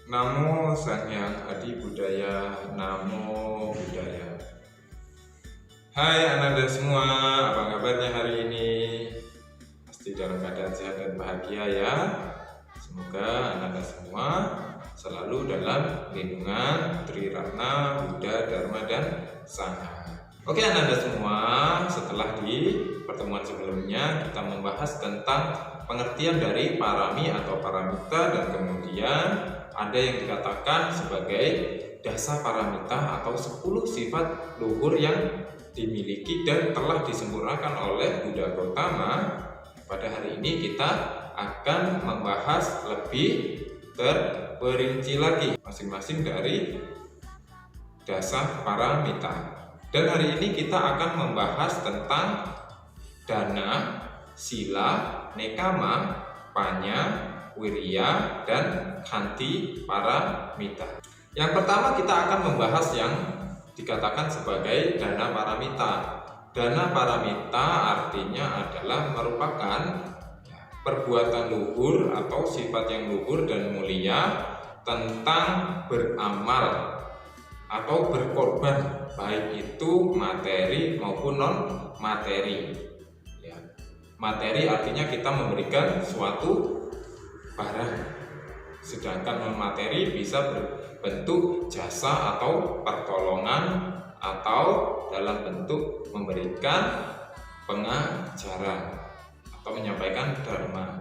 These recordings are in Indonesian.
Namo Sang Hyang Adi Budaya, Namo Buddhaya. Hai Ananda semua, apa kabarnya hari ini? Pasti dalam keadaan sehat dan bahagia ya. Semoga Ananda semua selalu dalam lindungan Triratna, Buddha, Dharma, dan Sangha. Oke Ananda semua, setelah di pertemuan sebelumnya kita membahas tentang pengertian dari parami atau paramita, dan kemudian ada yang dikatakan sebagai dasa paramita atau 10 sifat luhur yang dimiliki dan telah disempurnakan oleh Buddha Gautama. Pada hari ini kita akan membahas lebih terperinci lagi masing-masing dari dasa paramita. Dan hari ini kita akan membahas tentang dana, sila, nekama, panya, wirya, dan khanti paramita. Yang pertama kita akan membahas yang dikatakan sebagai dana paramita. Dana paramita artinya adalah merupakan perbuatan luhur atau sifat yang luhur dan mulia tentang beramal atau berkorban, baik itu materi maupun non materi. Materi artinya kita memberikan suatu barang, sedangkan non materi bisa berbentuk jasa atau pertolongan atau dalam bentuk memberikan pengajaran atau menyampaikan dharma.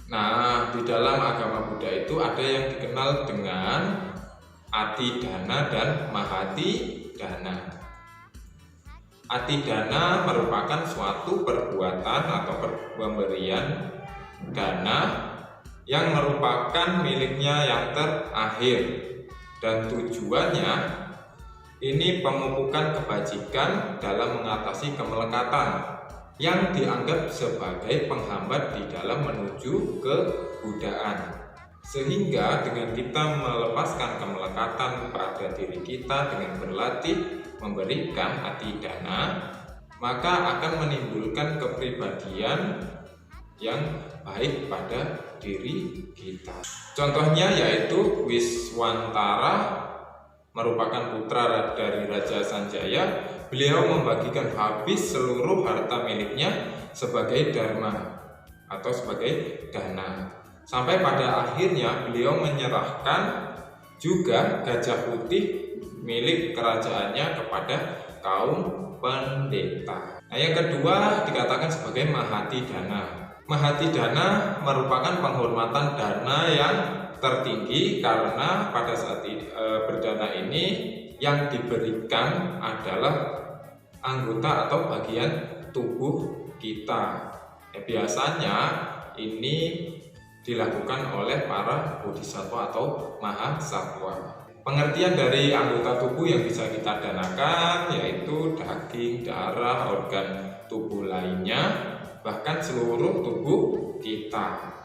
Nah, di dalam agama Buddha itu ada yang dikenal dengan ati dana dan mahati dana. Ati dana merupakan suatu perbuatan atau pemberian dana yang merupakan miliknya yang terakhir, dan tujuannya ini pemupukan kebajikan dalam mengatasi kemelekatan yang dianggap sebagai penghambat di dalam menuju kebuddhaan. Sehingga dengan kita melepaskan kemelekatan pada diri kita dengan berlatih memberikan ati dana, maka akan menimbulkan kepribadian yang baik pada diri kita. Contohnya yaitu Wiswantara merupakan putra dari Raja Sanjaya. Beliau membagikan habis seluruh harta miliknya sebagai dharma atau sebagai dana. Sampai pada akhirnya beliau menyerahkan juga gajah putih milik kerajaannya kepada kaum pendeta. Nah, yang kedua dikatakan sebagai mahati dana. Mahati dana merupakan penghormatan dana yang tertinggi karena pada saat berdana ini yang diberikan adalah anggota atau bagian tubuh kita. Biasanya ini dilakukan oleh para bodhisattva atau mahasatwa. Pengertian dari anggota tubuh yang bisa kita danakan yaitu daging, darah, organ tubuh lainnya, bahkan seluruh tubuh kita.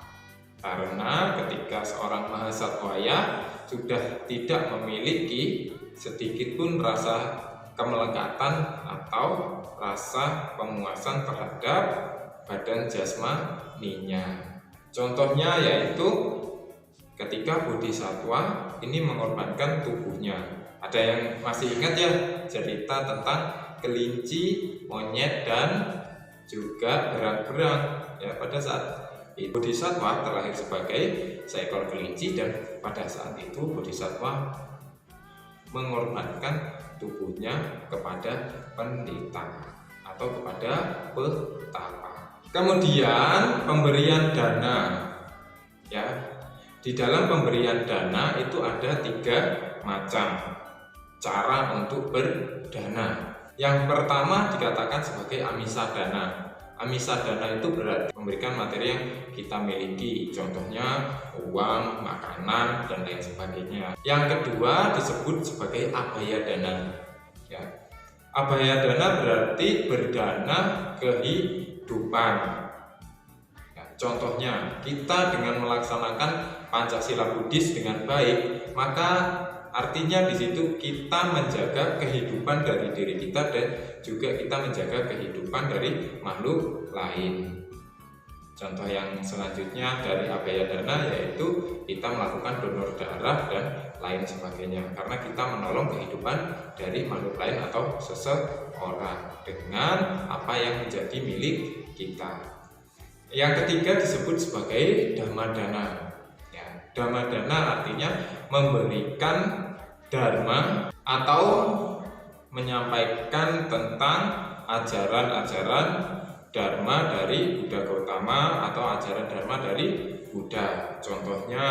Karena ketika seorang mahasatwaya sudah tidak memiliki sedikitpun rasa kemelekatan atau rasa pemuasan terhadap badan jasmaninya. Contohnya yaitu ketika bodhisattva ini mengorbankan tubuhnya. Ada yang masih ingat ya cerita tentang kelinci, monyet, dan juga berang-berang. Ya, pada saat itu bodhisattva terlahir sebagai seekor kelinci, dan pada saat itu bodhisattva mengorbankan tubuhnya kepada pendeta atau kepada petapa. Kemudian pemberian dana, ya, di dalam pemberian dana itu ada 3 macam cara untuk berdana. Yang pertama dikatakan sebagai amisa dana. Amisa dana itu berarti memberikan materi yang kita miliki, contohnya uang, makanan, dan lain sebagainya. Yang kedua disebut sebagai abhaya dana. Ya. Abhaya dana berarti berdana kehidupan. Ya, contohnya kita dengan melaksanakan Pancasila Buddhis dengan baik, maka artinya di situ kita menjaga kehidupan dari diri kita dan juga kita menjaga kehidupan dari makhluk lain. Contoh yang selanjutnya dari abaya dana yaitu kita melakukan donor darah dan lain sebagainya, karena kita menolong kehidupan dari makhluk lain atau seseorang dengan apa yang menjadi milik kita. Yang ketiga disebut sebagai dhamma dana. Ya, dhamma dana artinya memberikan dharma atau menyampaikan tentang ajaran-ajaran dharma dari Buddha Gautama atau ajaran dharma dari Buddha. Contohnya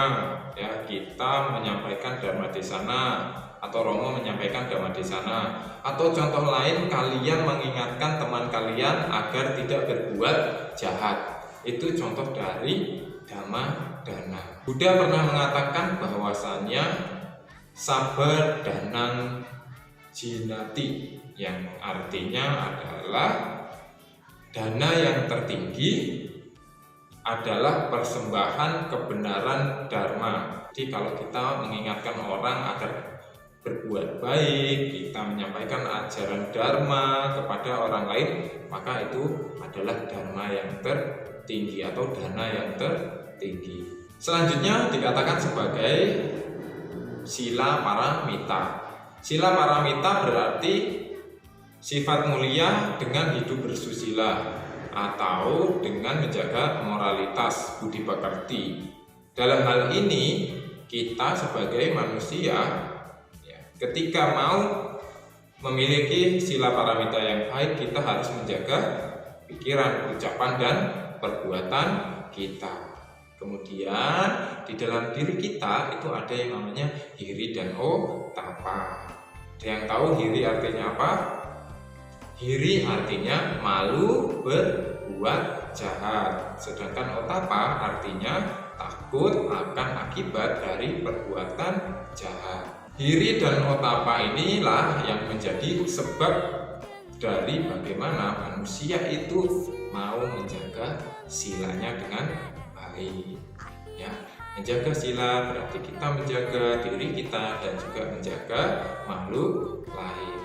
ya, kita menyampaikan dharma desana atau Romo menyampaikan dhamma desana, atau contoh lain kalian mengingatkan teman kalian agar tidak berbuat jahat. Itu contoh dari dhamma dana. Buddha pernah mengatakan bahwasannya sabar danang jinati, yang artinya adalah dana yang tertinggi adalah persembahan kebenaran dharma. Jadi kalau kita mengingatkan orang agar berbuat baik, kita menyampaikan ajaran dharma kepada orang lain, maka itu adalah dharma yang tertinggi atau dana yang tertinggi. Selanjutnya dikatakan sebagai sila paramita. Sila paramita berarti sifat mulia dengan hidup bersusila atau dengan menjaga moralitas budi pekerti. Dalam hal ini kita sebagai manusia ya, ketika mau memiliki sila paramita yang baik, kita harus menjaga pikiran, ucapan, dan perbuatan kita. Kemudian di dalam diri kita itu ada yang namanya hiri dan otapa. Ada yang tahu hiri artinya apa? Hiri artinya malu berbuat jahat, sedangkan otapa artinya takut akan akibat dari perbuatan jahat. Hiri dan otapa inilah yang menjadi sebab dari bagaimana manusia itu mau menjaga silanya dengan baik. Ya, menjaga sila berarti kita menjaga diri kita dan juga menjaga makhluk lain.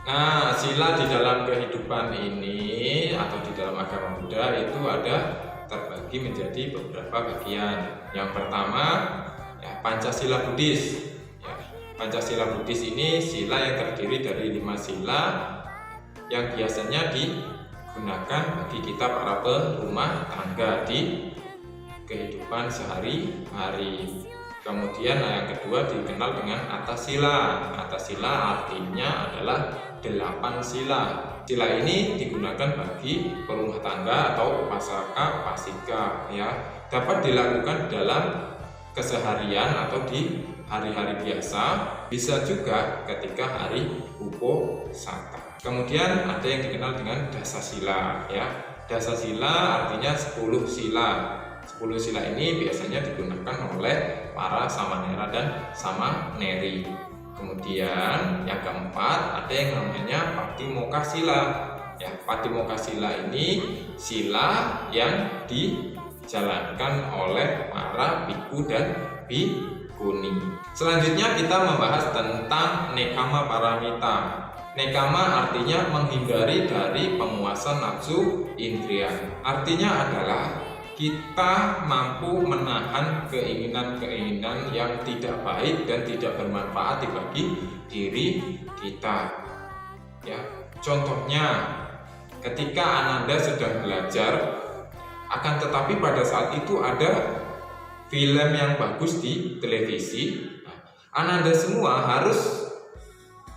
Nah, sila di dalam kehidupan ini atau di dalam agama Buddha itu ada terbagi menjadi beberapa bagian. Yang pertama, ya, Pancasila Buddhis. Ya, Pancasila Buddhis ini sila yang terdiri dari 5 sila yang biasanya digunakan bagi kita para perumah tangga di kehidupan sehari-hari. Kemudian yang kedua dikenal dengan Atasila. Atasila artinya adalah 8 sila. Sila ini digunakan bagi perumah tangga atau upasaka, upasika ya. Dapat dilakukan dalam keseharian atau di hari-hari biasa, bisa juga ketika hari uposatha. Kemudian ada yang dikenal dengan dasasila ya. Dasasila artinya 10 sila. 10 sila ini biasanya digunakan oleh para samanera dan samaneri. Kemudian yang keempat ada yang namanya Patimokkha-sila. Ya, Patimokkha-sila ini sila yang dijalankan oleh para biku dan bikuni. Selanjutnya kita membahas tentang Nekkhamma paramita. Nekkhamma artinya menghindari dari pemuasan nafsu indria. Artinya adalah kita mampu menahan keinginan-keinginan yang tidak baik dan tidak bermanfaat bagi diri kita. Ya, contohnya ketika Ananda sedang belajar, akan tetapi pada saat itu ada film yang bagus di televisi. Nah, Ananda semua harus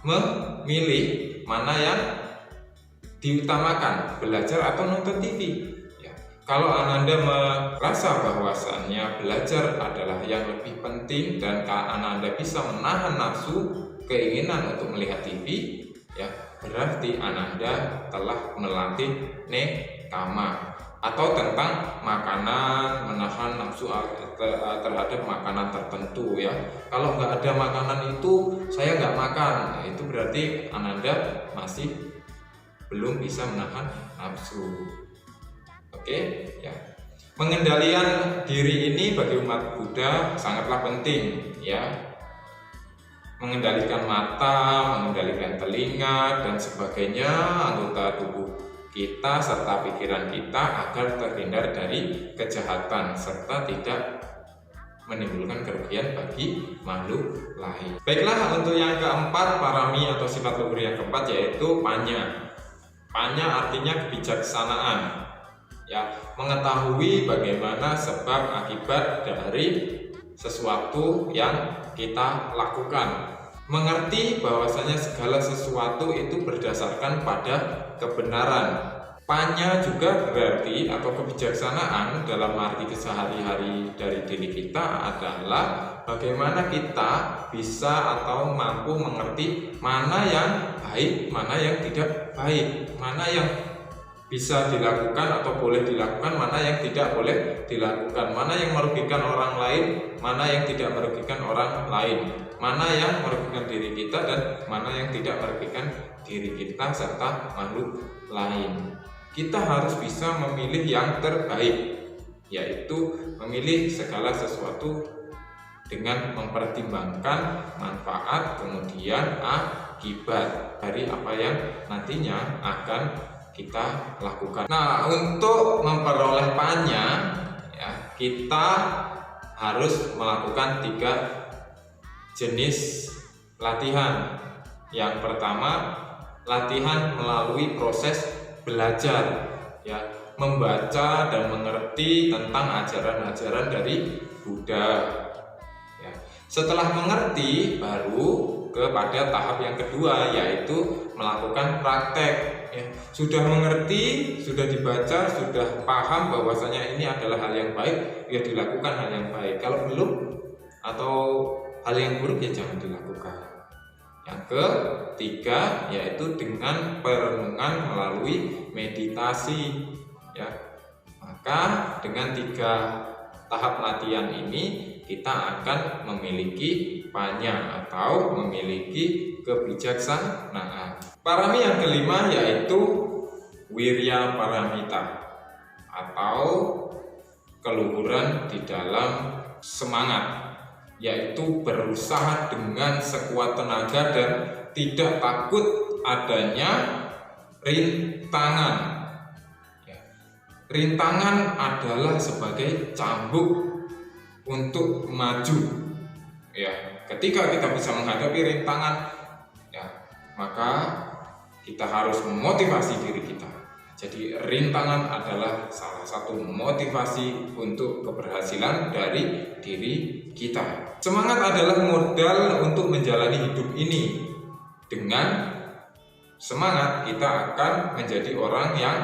memilih mana yang diutamakan, belajar atau nonton TV. Kalau Ananda merasa bahwasannya belajar adalah yang lebih penting dan Ananda bisa menahan nafsu keinginan untuk melihat TV, ya berarti Ananda telah melatih Nekkhamma atau tentang makanan, menahan nafsu terhadap makanan tertentu ya. Kalau nggak ada makanan itu saya nggak makan, nah, itu berarti Ananda masih belum bisa menahan nafsu. Oke, ya. Pengendalian diri ini bagi umat Buddha sangatlah penting, ya. Mengendalikan mata, mengendalikan telinga dan sebagainya anggota tubuh kita serta pikiran kita agar terhindar dari kejahatan serta tidak menimbulkan kerugian bagi makhluk lain. Baiklah, untuk yang keempat, parami atau sifat luhur yang keempat yaitu panya. Panya artinya kebijaksanaan, ya, mengetahui bagaimana sebab akibat dari sesuatu yang kita lakukan, mengerti bahwasanya segala sesuatu itu berdasarkan pada kebenaran. Panya juga berarti atau kebijaksanaan dalam arti kesehari-hari dari diri kita adalah bagaimana kita bisa atau mampu mengerti mana yang baik, mana yang tidak baik, mana yang bisa dilakukan atau boleh dilakukan, mana yang tidak boleh dilakukan, mana yang merugikan orang lain, mana yang tidak merugikan orang lain, mana yang merugikan diri kita dan mana yang tidak merugikan diri kita serta makhluk lain. Kita harus bisa memilih yang terbaik, yaitu memilih segala sesuatu dengan mempertimbangkan manfaat kemudian akibat dari apa yang nantinya akan kita lakukan. Nah, untuk memperoleh panya, ya, kita harus melakukan 3 jenis latihan. Yang pertama, latihan melalui proses belajar, ya, membaca dan mengerti tentang ajaran-ajaran dari Buddha. Ya. Setelah mengerti, baru kepada tahap yang kedua, yaitu melakukan praktek. Ya. Sudah mengerti, sudah dibaca, sudah paham bahwasanya ini adalah hal yang baik, ya dilakukan hal yang baik. Kalau belum atau hal yang buruk, ya jangan dilakukan. Yang ketiga yaitu dengan perenungan melalui meditasi, ya. Maka dengan 3 tahap latihan ini kita akan memiliki panya atau memiliki kebijaksanaan. Parami yang kelima yaitu wirya paramita atau keluhuran di dalam semangat, yaitu berusaha dengan sekuat tenaga dan tidak takut adanya rintangan. Rintangan adalah sebagai cambuk untuk maju. Ya, ketika kita bisa menghadapi rintangan, ya, maka kita harus memotivasi diri kita. Jadi rintangan adalah salah satu motivasi untuk keberhasilan dari diri kita. Semangat adalah modal untuk menjalani hidup ini. Dengan semangat kita akan menjadi orang yang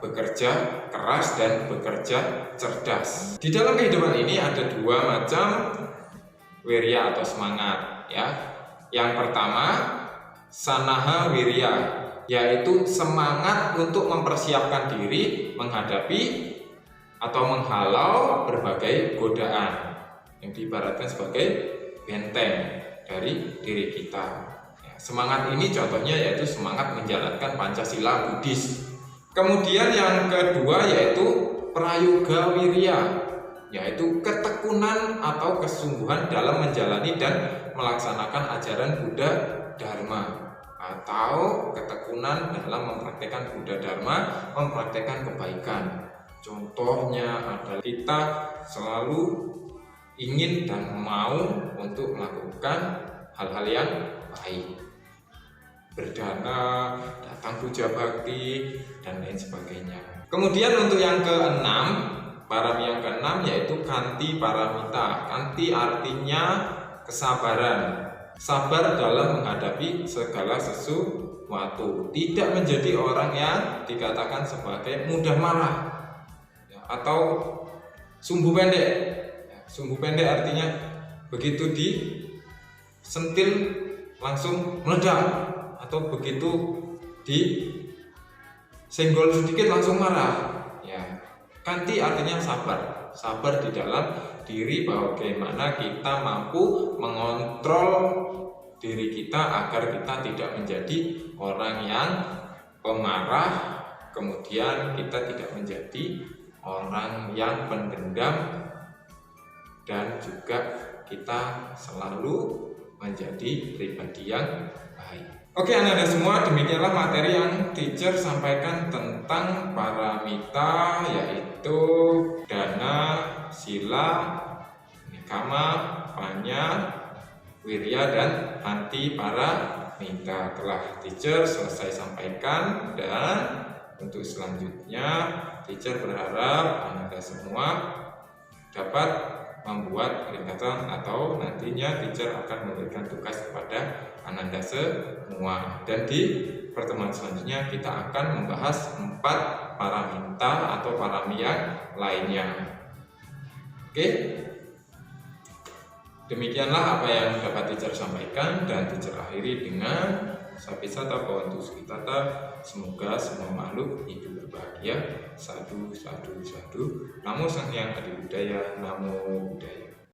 bekerja keras dan bekerja cerdas. Di dalam kehidupan ini ada 2 macam wirya atau semangat, ya. Yang pertama, sanaha wirya, yaitu semangat untuk mempersiapkan diri menghadapi atau menghalau berbagai godaan yang diibaratkan sebagai benteng dari diri kita. Ya, semangat ini contohnya yaitu semangat menjalankan Pancasila Buddhis. Kemudian yang kedua yaitu prayoga wirya, yaitu ketekunan atau kesungguhan dalam menjalani dan melaksanakan ajaran Buddha Dharma, atau ketekunan dalam mempraktekkan Buddha Dharma, mempraktekkan kebaikan. Contohnya adalah kita selalu ingin dan mau untuk melakukan hal-hal yang baik, berdana, datang puja bakti, dan lain sebagainya. Kemudian untuk yang keenam, parami yang keenam yaitu kanti paramita. Kanti artinya kesabaran. Sabar dalam menghadapi segala sesuatu, tidak menjadi orang yang dikatakan sebagai mudah marah, ya, atau sumbu pendek. Ya, sumbu pendek artinya begitu disentil langsung meledak, atau begitu disenggol sedikit langsung marah. Ya, kanti artinya sabar, sabar di dalam diri, bagaimana kita mampu mengontrol diri kita agar kita tidak menjadi orang yang pemarah, kemudian kita tidak menjadi orang yang pendendam, dan juga kita selalu menjadi pribadi yang baik. Oke anak-anak semua, demikianlah materi yang teacher sampaikan tentang paramita, yaitu dana, sila, nikama, panya, wirya, dan anti paramita. Telah teacher selesai sampaikan, dan untuk selanjutnya teacher berharap anak-anak semua dapat membuat ringkasan atau nantinya teacher akan memberikan tugas kepada Ananda semua. Dan di pertemuan selanjutnya kita akan membahas 4 paramita atau parami yang lainnya. Oke, demikianlah apa yang dapat teacher sampaikan, dan teacher akhiri dengan Sapisata Bhavantu Sukhitata, semoga semua makhluk hidup berbahagia. Sadu, sadu, sadu. Namo Sang Hyang Adi Budaya, Namo Buddhaya.